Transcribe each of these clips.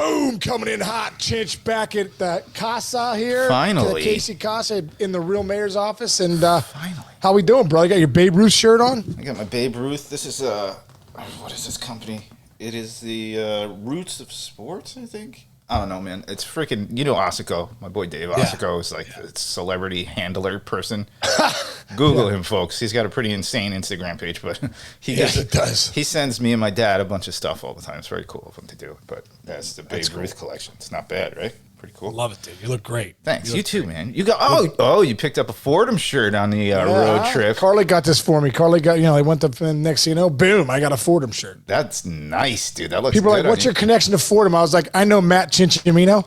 Boom, coming in hot. Chinch back at the Casa here. Finally. Casey Casa in the real mayor's office. And finally. How we doing, bro? You got your Babe Ruth shirt on? I got my Babe Ruth. This is, what is this company? It is the Roots of Sports, I think. I don't know, man. It's freaking, Osico. My boy Dave Osico is like a celebrity handler person. Google him, folks. He's got a pretty insane Instagram page, but he does. He sends me and my dad a bunch of stuff all the time. It's very cool of him to do. But that's the Babe Ruth collection. It's not bad, right? Pretty cool. Love it, dude. You look great. Thanks. You too, man. You got you picked up a Fordham shirt on the road trip. Carly got this for me. Carly got, I went to next thing you know, boom, I got a Fordham shirt. That's nice, dude. That looks People good. are like, what's your connection to Fordham? I was like, I know Matt Cinciamino.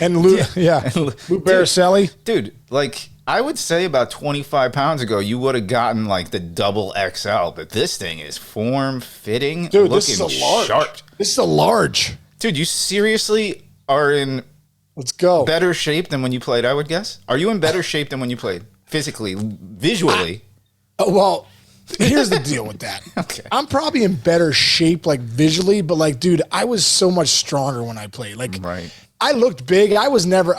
And Lou Baricelli. Dude, like, I would say about 25 pounds ago, you would have gotten like the double XL, but this thing is form fitting. Dude, looking this is a large. Sharp. This is a large. Dude, you seriously are in better shape than when you played, I would guess? Are you in better shape than when you played? Physically, visually? Well, here's the deal with that. Okay. I'm probably in better shape, like visually, but like, dude, I was so much stronger when I played. Like, right. I looked big. I was never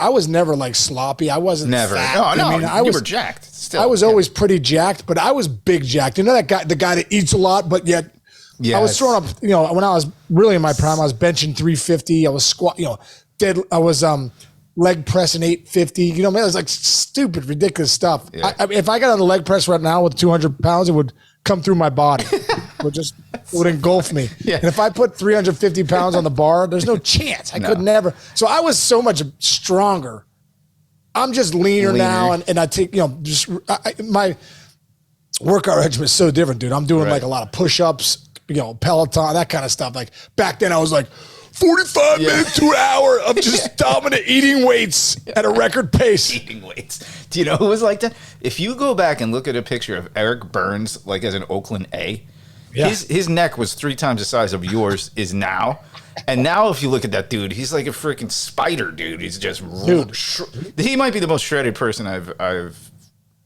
like sloppy. I wasn't fat. No, I mean, you were jacked. Still, I was always pretty jacked, but I was big jacked. You know that guy, the guy that eats a lot, but yet I was throwing up. When I was really in my prime, I was benching 350. I was dead. I was leg pressing 850. It was like stupid, ridiculous stuff. Yeah. If I got on the leg press right now with 200 pounds, it would come through my body. It would engulf me. Yeah. And if I put 350 pounds on the bar, there's no chance. I could never. So I was so much stronger. I'm just leaner. Now, and I take, my workout regimen is so different, dude. I'm doing like a lot of push-ups, Peloton, that kind of stuff. Like back then I was like 45 minutes to an hour of just dominant eating weights at a record pace. Eating weights. Do you know who was like that? If you go back and look at a picture of Eric Burns, like as an Oakland A, his neck was 3 times the size of yours is now. And now if you look at that dude, he's like a freaking spider, dude. He's just he might be the most shredded person I've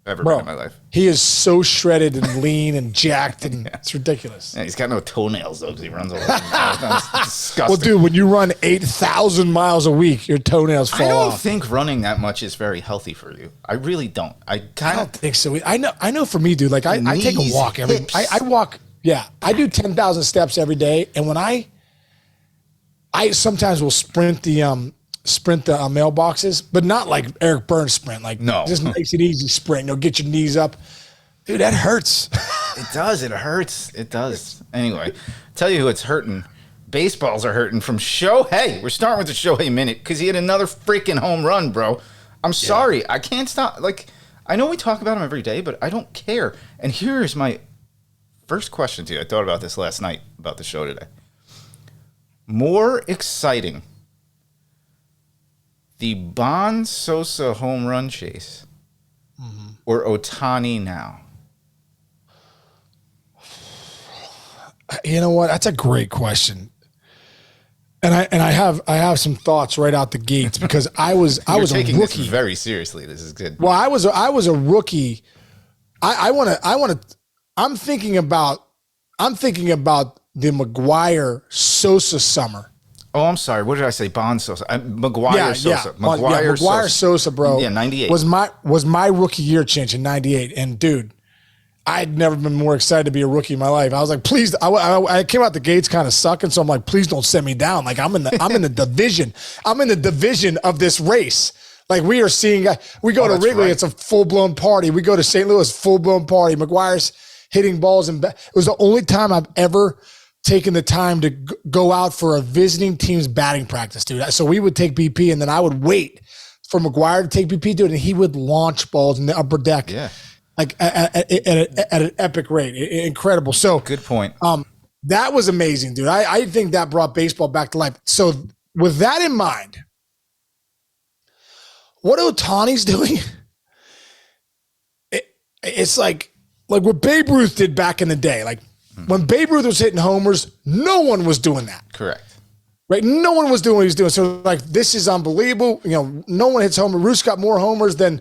ever been in my life. He is so shredded and lean and jacked, and it's ridiculous. Yeah, he's got no toenails though because he runs all the time. That's disgusting. Well, dude, when you run 8,000 miles a week, your toenails fall off. I don't think running that much is very healthy for you. I really don't. I don't think so. I know. For me, dude, like I take a walk every. I walk. Yeah, I do 10,000 steps every day, and when I sometimes will sprint the mailboxes, but not like Eric Burns sprint. Like, just makes it easy sprint. Get your knees up. Dude, that hurts. It does. It hurts. It does. Anyway, tell you who it's hurting. Baseballs are hurting from Shohei. We're starting with the Shohei minute because he had another freaking home run, bro. I'm sorry. I can't stop. Like, I know we talk about him every day, but I don't care. And here's my first question to you. I thought about this last night about the show today. More exciting, the Bond Sosa home run chase or Ohtani now? You know what? That's a great question. And I have some thoughts right out the gates because I was a rookie. This very seriously. This is good. Well, I was a rookie. I'm thinking about the McGwire Sosa summer. Oh, I'm sorry. What did I say? Bond Sosa. McGwire Sosa. McGwire Sosa, bro. Yeah, 98. Was my rookie year change in 98. And dude, I'd never been more excited to be a rookie in my life. I was like, please, I came out the gates kind of sucking, so I'm like, please don't send me down. Like I'm in the division. I'm in the division of this race. Like we are seeing, we go to Wrigley, right. It's a full-blown party. We go to St. Louis, full-blown party. McGwire's hitting balls. And it was the only time I've ever taken the time to go out for a visiting team's batting practice, dude. So we would take BP, and then I would wait for McGwire to take BP, dude, and he would launch balls in the upper deck. Yeah. Like at an epic rate. Incredible. So good point. That was amazing, dude. I think that brought baseball back to life. So with that in mind, what Ohtani's doing, it's like what Babe Ruth did back in the day. Like when Babe Ruth was hitting homers, no one was doing that. Correct. Right? No one was doing what he was doing. So like, this is unbelievable. No one hits homers. Ruth's got more homers than,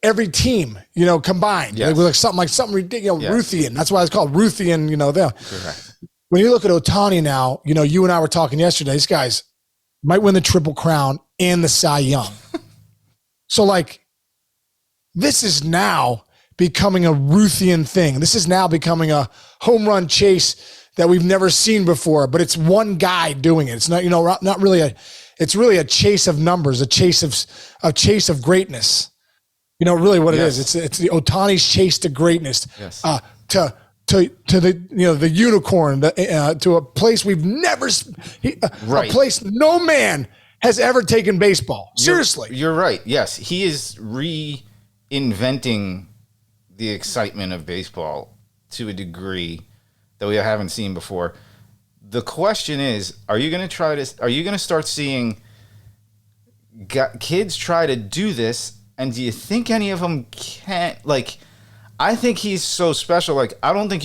every team, combined. Yes. It was like something ridiculous, yes. Ruthian. That's why it's called Ruthian, there. Correct. when you look at Ohtani now, you and I were talking yesterday, these guys might win the Triple Crown and the Cy Young. So, like, this is now becoming a Ruthian thing. This is now becoming a home run chase that we've never seen before, but it's one guy doing it. It's not, not really it's really a chase of numbers, a chase of greatness. Really what it is. It's the Ohtani's chase to greatness, to the unicorn, to a place we've never, a place no man has ever taken baseball. Seriously. You're right. Yes. He is reinventing the excitement of baseball to a degree that we haven't seen before. The question is, are you going to start seeing kids try to do this? And do you think any of them can? Like, I think he's so special. Like, I don't think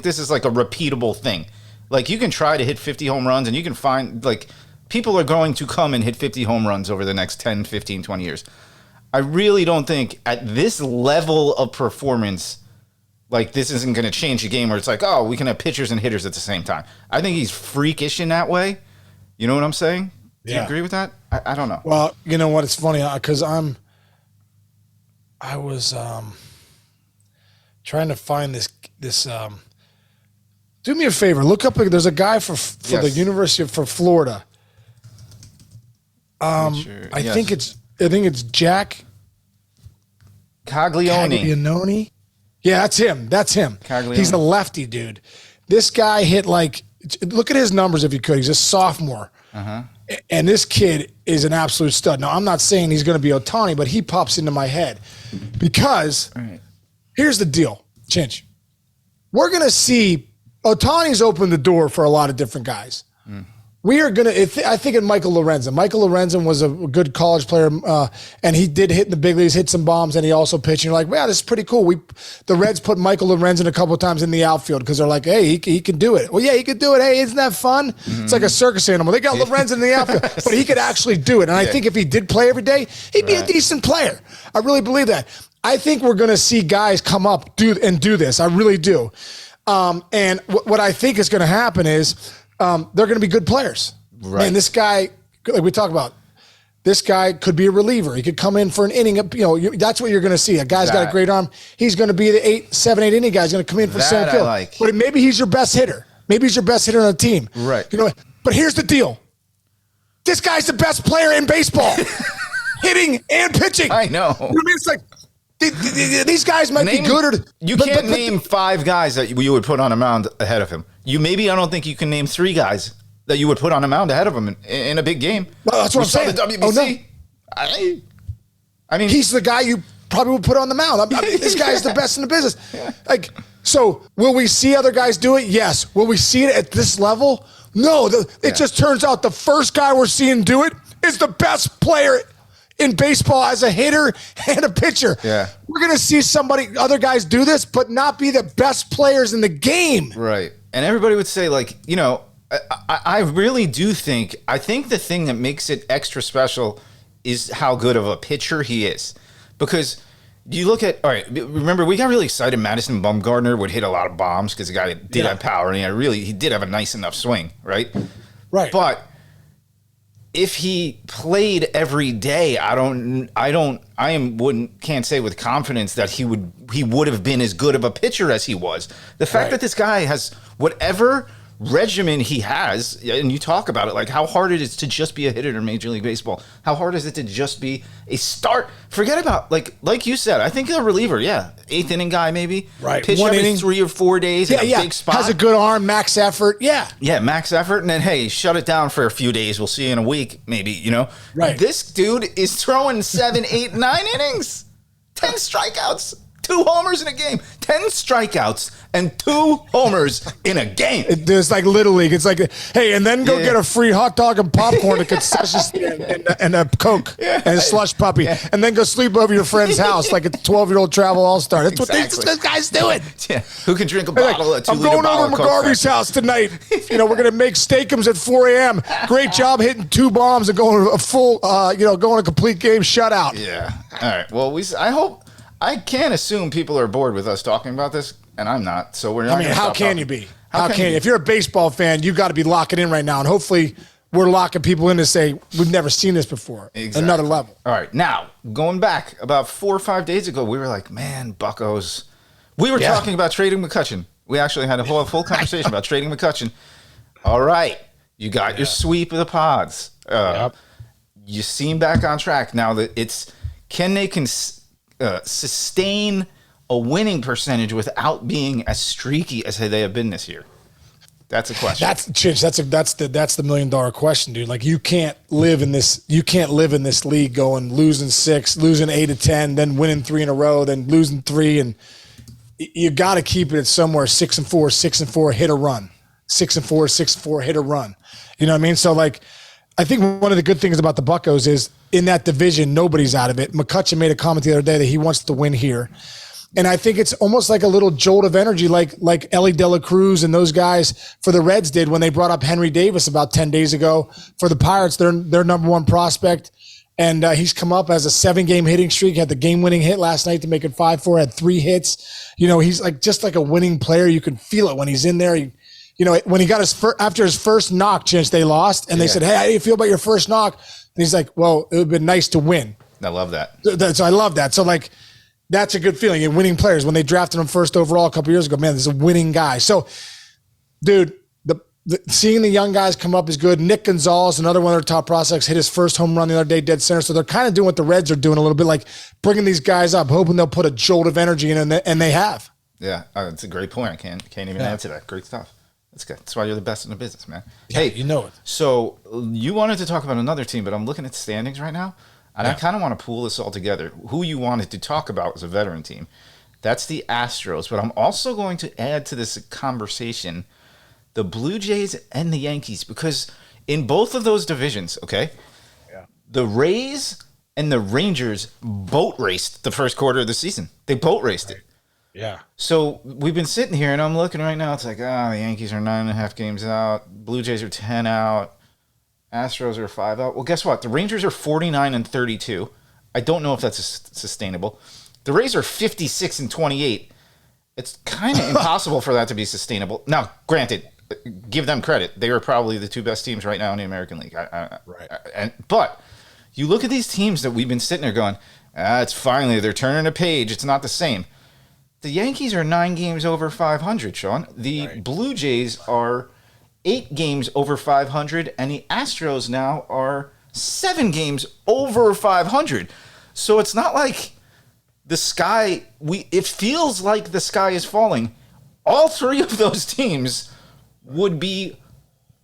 this is like a repeatable thing. Like, you can try to hit 50 home runs and you can find, like, people are going to come and hit 50 home runs over the next 10, 15, 20 years. I really don't think at this level of performance, like, this isn't going to change the game where it's like, oh, we can have pitchers and hitters at the same time. I think he's freakish in that way. You know what I'm saying? Do you agree with that? I don't know. Well, you know what? It's funny because I was trying to find this. Do me a favor. Look up. There's a guy for the University of Florida. I think it's Jack Caglianone. Yeah, that's him. Caglianone. He's a lefty, dude. This guy hit look at his numbers if you could. He's a sophomore. And this kid is an absolute stud. Now, I'm not saying he's going to be Ohtani, but he pops into my head because here's the deal, Chinch. We're going to see Ohtani's opened the door for a lot of different guys. We are going to, I think, in Michael Lorenzen. Michael Lorenzen was a good college player, and he did hit in the big leagues, hit some bombs, and he also pitched. And you're like, wow, this is pretty cool. The Reds put Michael Lorenzen a couple of times in the outfield because they're like, hey, he can do it. Well, yeah, he could do it. Hey, isn't that fun? It's like a circus animal. They got Lorenzen in the outfield, but he could actually do it. And I think if he did play every day, he'd be a decent player. I really believe that. I think we're going to see guys come up do this. I really do. And what I think is going to happen is they're going to be good players. Right. And this guy, like we talk about, this guy could be a reliever. He could come in for an inning. That's what you're going to see. A guy's got a great arm. He's going to be the 7, 8 inning guy. He's going to come in for center field. But maybe he's your best hitter. Maybe he's your best hitter on the team. Right. But here's the deal. This guy's the best player in baseball, hitting and pitching. I know. It's like these guys might be good. You can't name 5 guys that you would put on a mound ahead of him. I don't think you can name 3 guys that you would put on a mound ahead of him in a big game. Well, that's what I'm saying. The WBC. Oh, no. I mean, he's the guy you probably would put on the mound. This guy's the best in the business. So will we see other guys do it? Yes. Will we see it at this level? No. It just turns out the first guy we're seeing do it is the best player in baseball as a hitter and a pitcher. Yeah. We're going to see other guys do this, but not be the best players in the game. Right. And everybody would say, I really do think, the thing that makes it extra special is how good of a pitcher he is. Because you look at, all right, remember, we got really excited Madison Bumgarner would hit a lot of bombs because the guy did have power and he did have a nice enough swing, right? Right. But if he played every day, can't say with confidence that he would have been as good of a pitcher as he was. The fact that this guy has whatever regimen he has, and you talk about it, like how hard it is to just be a hitter in Major League Baseball. How hard is it to just be a start? Forget about, like you said, I think a reliever, 8th inning guy maybe. Right. Pitch every 3 or 4 days in a big spot. Has a good arm, max effort, Yeah, max effort, and then, hey, shut it down for a few days. We'll see you in a week, maybe, Right. This dude is throwing 7, 8, 9 innings. 10 strikeouts. 2 homers in a game. 10 strikeouts and 2 homers in a game. It's like Little League. It's like, hey, and then go get a free hot dog and popcorn at concession stand and a Coke and a slush puppy. And then go sleep over your friend's house like a 12-year-old travel all-star. That's what these guys doing. Yeah. Who can drink a bottle of 2-liter bottle? I'm going over to McGarvey's house tonight. We're going to make steakums at 4 a.m. Great job hitting 2 bombs and going a full, going a complete game shutout. Yeah. All right. Well, I can't assume people are bored with us talking about this, and I'm not. So we're not. How can you be? How can you? If you're a baseball fan, you got to be locking in right now. And hopefully we're locking people in to say, we've never seen this before. Exactly. Another level. All right. Now, going back about 4 or 5 days ago, we were like, man, Buccos. We were talking about trading McCutchen. We actually had a full conversation about trading McCutchen. All right. You got your sweep of the pods. You seem back on track. Now that can they sustain a winning percentage without being as streaky as they have been this year? That's a question. That's the $1 million question, dude. Like you can't live in this league going losing 6, losing 8 to 10, then winning 3 in a row, then losing 3, and you got to keep it at somewhere 6-4, 6-4, hit a run, 6-4, 6-4, hit a run. You know what I mean? So like, I think one of the good things about the Buccos is in that division, nobody's out of it. McCutchen made a comment the other day that he wants to win here. And I think it's almost like a little jolt of energy, like Ellie De La Cruz and those guys for the Reds did when they brought up Henry Davis about 10 days ago. For the Pirates, their number one prospect. And he's come up as a 7-game hitting streak, had the game-winning hit last night to make it 5-4, had 3 hits. You know, he's like just like a winning player. You can feel it when he's in there. When he got after his first knock, Chance, they lost. And they said, hey, how do you feel about your first knock? And he's like, well, it would have been nice to win. I love that. So I love that. So like, that's a good feeling. And winning players, when they drafted him first overall a couple years ago, man, this is a winning guy. So, dude, seeing the young guys come up is good. Nick Gonzalez, another one of their top prospects, hit his first home run the other day, dead center. So they're kind of doing what the Reds are doing a little bit, like bringing these guys up, hoping they'll put a jolt of energy in, and they have. Yeah, it's a great point. I can't even add to that. Great stuff. That's good. That's why you're the best in the business, man. Yeah, hey, you know it. So you wanted to talk about another team, but I'm looking at standings right now. And I kind of want to pool this all together. Who you wanted to talk about was a veteran team. That's the Astros. But I'm also going to add to this conversation the Blue Jays and the Yankees. Because in both of those divisions, the Rays and the Rangers boat raced the first quarter of the season. They boat raced it. Yeah. So we've been sitting here, and I'm looking right now. It's like, the Yankees are 9.5 games out. Blue Jays are 10 out. Astros are 5 out. Well, guess what? The Rangers are 49-32. I don't know if that's sustainable. The Rays are 56-28. It's kind of impossible for that to be sustainable. Now, granted, give them credit. They are probably the 2 best teams right now in the American League. Right. But you look at these teams that we've been sitting there going, it's finally, they're turning a page. It's not the same. The Yankees are 9 games over 500, Sean. The Blue Jays are 8 games over 500, and the Astros now are 7 games over 500. So it's not like the sky, it feels like the sky is falling. All 3 of those teams would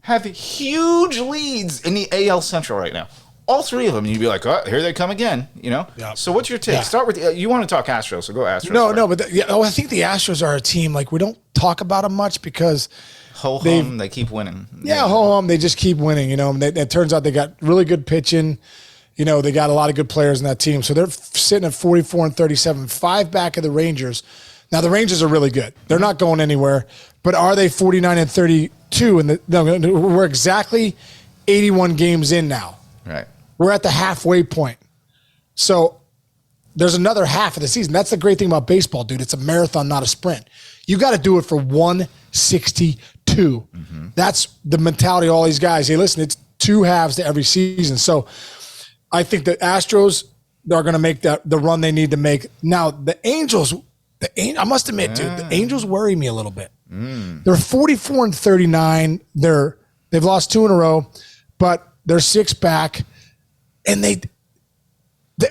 have huge leads in the AL Central right now. All 3 of them, you'd be like, oh, here they come again, you know? Yeah. So what's your take? Yeah. Start with, you want to talk Astros, so go Astros. No, but I think the Astros are a team, like, we don't talk about them much because they keep winning. Yeah, ho-hum, they just keep winning, you know? And it turns out they got really good pitching. You know, they got a lot of good players in that team. So they're sitting at 44-37, 5 back of the Rangers. Now, the Rangers are really good. They're not going anywhere. But are they 49-32? And we're exactly 81 games in now. Right. We're at the halfway point. So there's another half of the season. That's the great thing about baseball, dude. It's a marathon, not a sprint. You got to do it for 162. Mm-hmm. That's the mentality of all these guys. Hey, listen, it's 2 halves to every season. So I think the Astros are going to make the run they need to make. Now, the Angels, I must admit, dude, the Angels worry me a little bit. They're 44-39. They've lost 2 in a row, but they're 6 back. And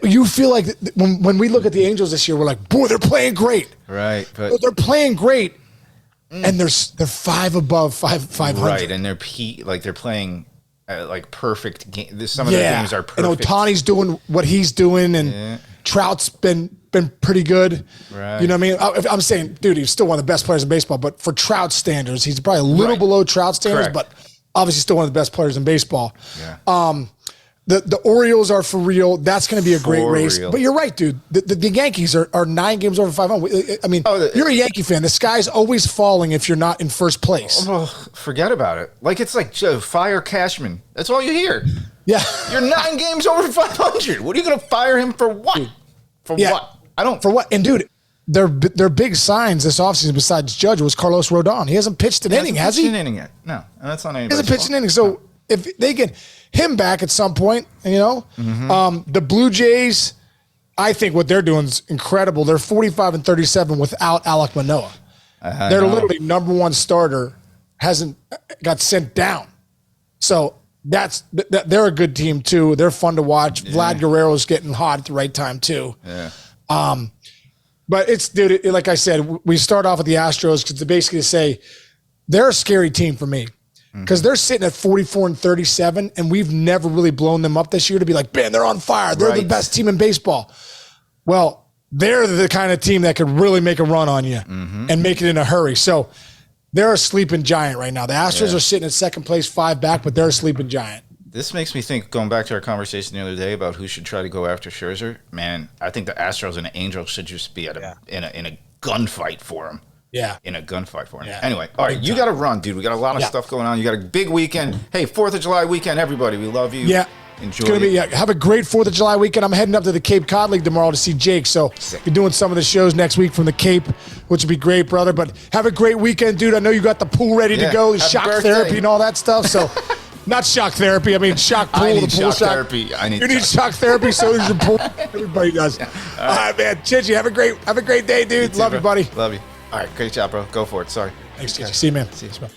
you feel like when we look at the Angels this year, we're like, boy, they're playing great. Right. But they're playing great. And they're 5 above 500. Right. And they're playing like perfect game. Some of their games are perfect. And Ohtani's doing what he's doing, and Trout's been pretty good. Right. You know what I mean? I'm saying, dude, he's still one of the best players in baseball, but for Trout standards, he's probably a little below Trout standards, but obviously still one of the best players in baseball. Yeah. The Orioles are for real. That's going to be a great race. But you're right, dude. The Yankees are 9 games over 500. I mean, you're a Yankee fan. The sky's always falling if you're not in first place. Oh, forget about it. Like, it's like fire Cashman. That's all you hear. Yeah. You're 9 games over 500. What are you going to fire him for what? What? I don't. For what? And, dude, their big signs this offseason besides Judge was Carlos Rodon. He hasn't pitched an inning, has he? He hasn't pitched an inning yet. No, and that's not anybody's He hasn't pitched an inning. So if they get him back at some point, the Blue Jays, I think what they're doing is incredible. They're 45-37 without Alek Manoah. Their literally number one starter hasn't got sent down. So they're a good team too. They're fun to watch. Yeah. Vlad Guerrero's getting hot at the right time too. Yeah. But it's, dude, like I said, we start off with the Astros because to basically say they're a scary team for me because they're sitting at 44-37 and we've never really blown them up this year to be like, man, they're on fire. They're the best team in baseball. Well, they're the kind of team that could really make a run on you and make it in a hurry. So they're a sleeping giant right now. The Astros are sitting at second place, 5 back, but they're a sleeping giant. This makes me think, going back to our conversation the other day about who should try to go after Scherzer, man, I think the Astros and the Angels should just be in a gunfight for him. Yeah. In a gunfight for him. Yeah. Anyway, all right, you got to run, dude. We got a lot of stuff going on. You got a big weekend. Hey, 4th of July weekend, everybody. We love you. Yeah. Enjoy it. Have a great 4th of July weekend. I'm heading up to the Cape Cod League tomorrow to see Jake. So we're doing some of the shows next week from the Cape, which would be great, brother. But have a great weekend, dude. I know you got the pool ready to go, the shock therapy and all that stuff. So not shock therapy. I mean shock pool. I need the pool shock therapy. You need shock therapy, so does your pool. Everybody does. Yeah. All right, man. Chichi, have a great day, dude. Love you, buddy. Love you. All right, great job, bro. Go for it. Sorry. Thanks, Chichi. See you, man. See you.